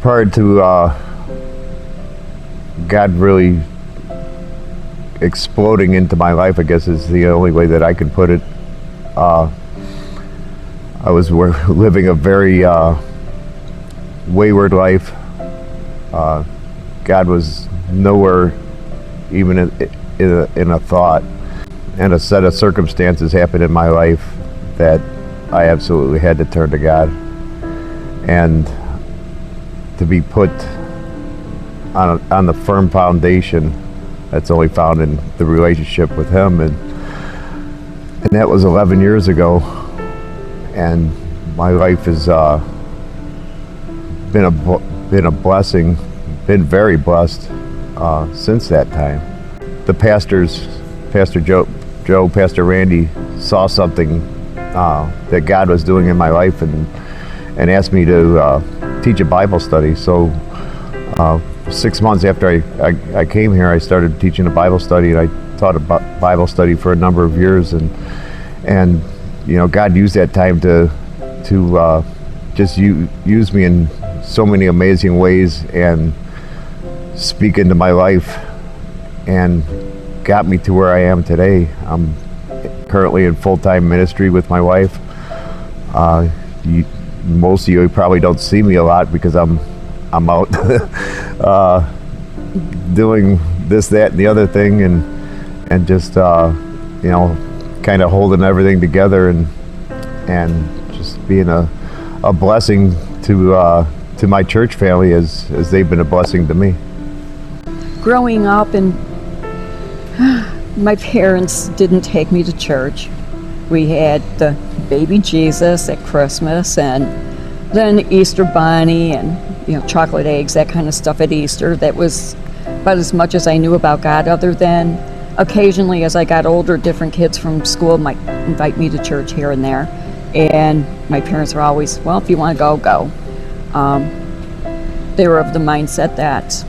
prior to God really exploding into my life, I guess is the only way that I can put it. I was living a very wayward life. God was nowhere even in a thought. And a set of circumstances happened in my life that I absolutely had to turn to God. And to be put on the firm foundation that's only found in the relationship with Him. And that was 11 years ago. And my life has been a blessing, been very blessed since that time. The pastors, Pastor Joe, Pastor Randy, saw something that God was doing in my life and asked me to teach a Bible study. So 6 months after I came here, I started teaching a Bible study, and I taught a Bible study for a number of years, and you know, God used that time to just use me in so many amazing ways and speak into my life and got me to where I am today. I'm currently in full-time ministry with my wife. Most of you probably don't see me a lot because I'm out doing this, that, and the other thing, and just you know, kind of holding everything together and just being a blessing to my church family as they've been a blessing to me. Growing up, and my parents didn't take me to church. We had the baby Jesus at Christmas, and then Easter bunny and, you know, chocolate eggs, that kind of stuff at Easter. That was about as much as I knew about God, other than occasionally as I got older, different kids from school might invite me to church here and there. And my parents were always, well, if you want to go, go. They were of the mindset that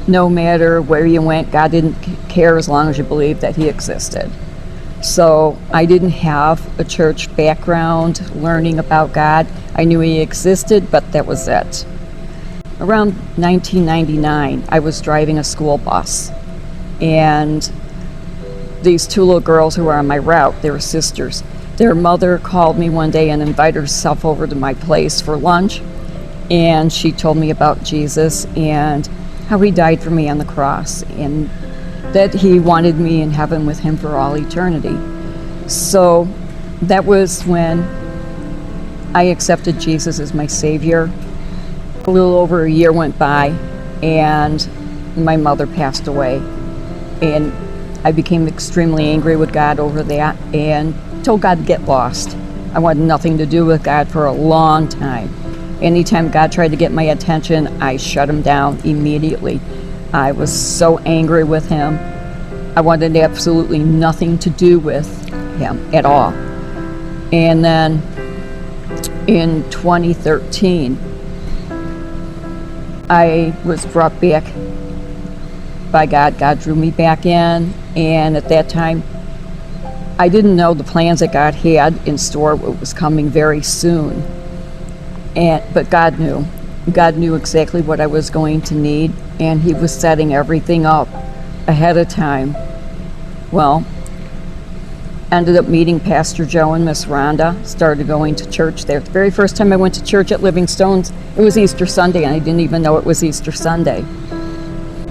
no matter where you went, God didn't care as long as you believed that He existed. So I didn't have a church background learning about God. I knew He existed, but that was it. Around 1999, I was driving a school bus, and these two little girls who were on my route, they were sisters. Their mother called me one day and invited herself over to my place for lunch, and she told me about Jesus and how He died for me on the cross, and that He wanted me in heaven with Him for all eternity. So that was when I accepted Jesus as my Savior. A little over a year went by, and my mother passed away, and I became extremely angry with God over that and told God to get lost. I wanted nothing to do with God for a long time. Anytime God tried to get my attention, I shut Him down immediately. I was so angry with Him. I wanted absolutely nothing to do with Him at all. And then in 2013, I was brought back by God. God drew me back in, and at that time, I didn't know the plans that God had in store, what was coming very soon. But God knew. God knew exactly what I was going to need, and He was setting everything up ahead of time. Well, ended up meeting Pastor Joe and Miss Rhonda, started going to church there. The very first time I went to church at Livingstone's, it was Easter Sunday, and I didn't even know it was Easter Sunday.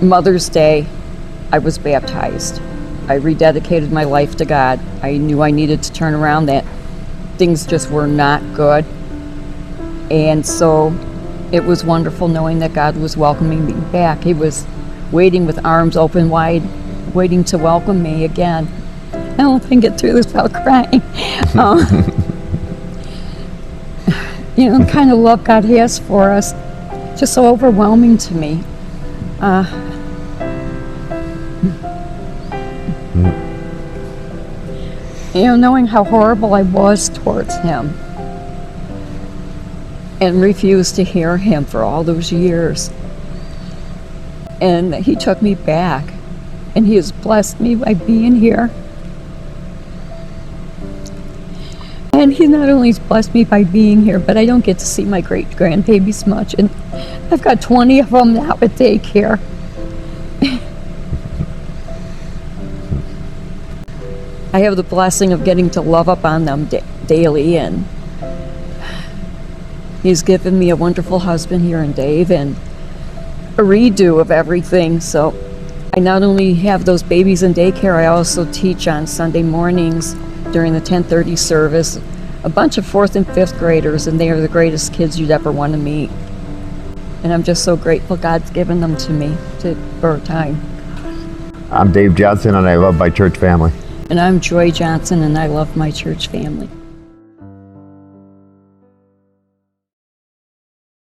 Mother's Day, I was baptized. I rededicated my life to God. I knew I needed to turn around, that things just were not good. And so it was wonderful knowing that God was welcoming me back. He was waiting with arms open wide, waiting to welcome me again. I don't think I can get through this without crying. You know, the kind of love God has for us, just so overwhelming to me. You know, knowing how horrible I was towards Him and refused to hear Him for all those years. And He took me back, and He has blessed me by being here. And he not only has blessed me by being here, but I don't get to see my great grandbabies much. And I've got 20 of them now at daycare. I have the blessing of getting to love up on them daily, and he's given me a wonderful husband here in Dave and a redo of everything. So I not only have those babies in daycare, I also teach on Sunday mornings during the 10:30 service a bunch of 4th and 5th graders, and they are the greatest kids you'd ever want to meet. And I'm just so grateful God's given them to me for a time. I'm Dave Johnson, and I love my church family. And I'm Joy Johnson, and I love my church family.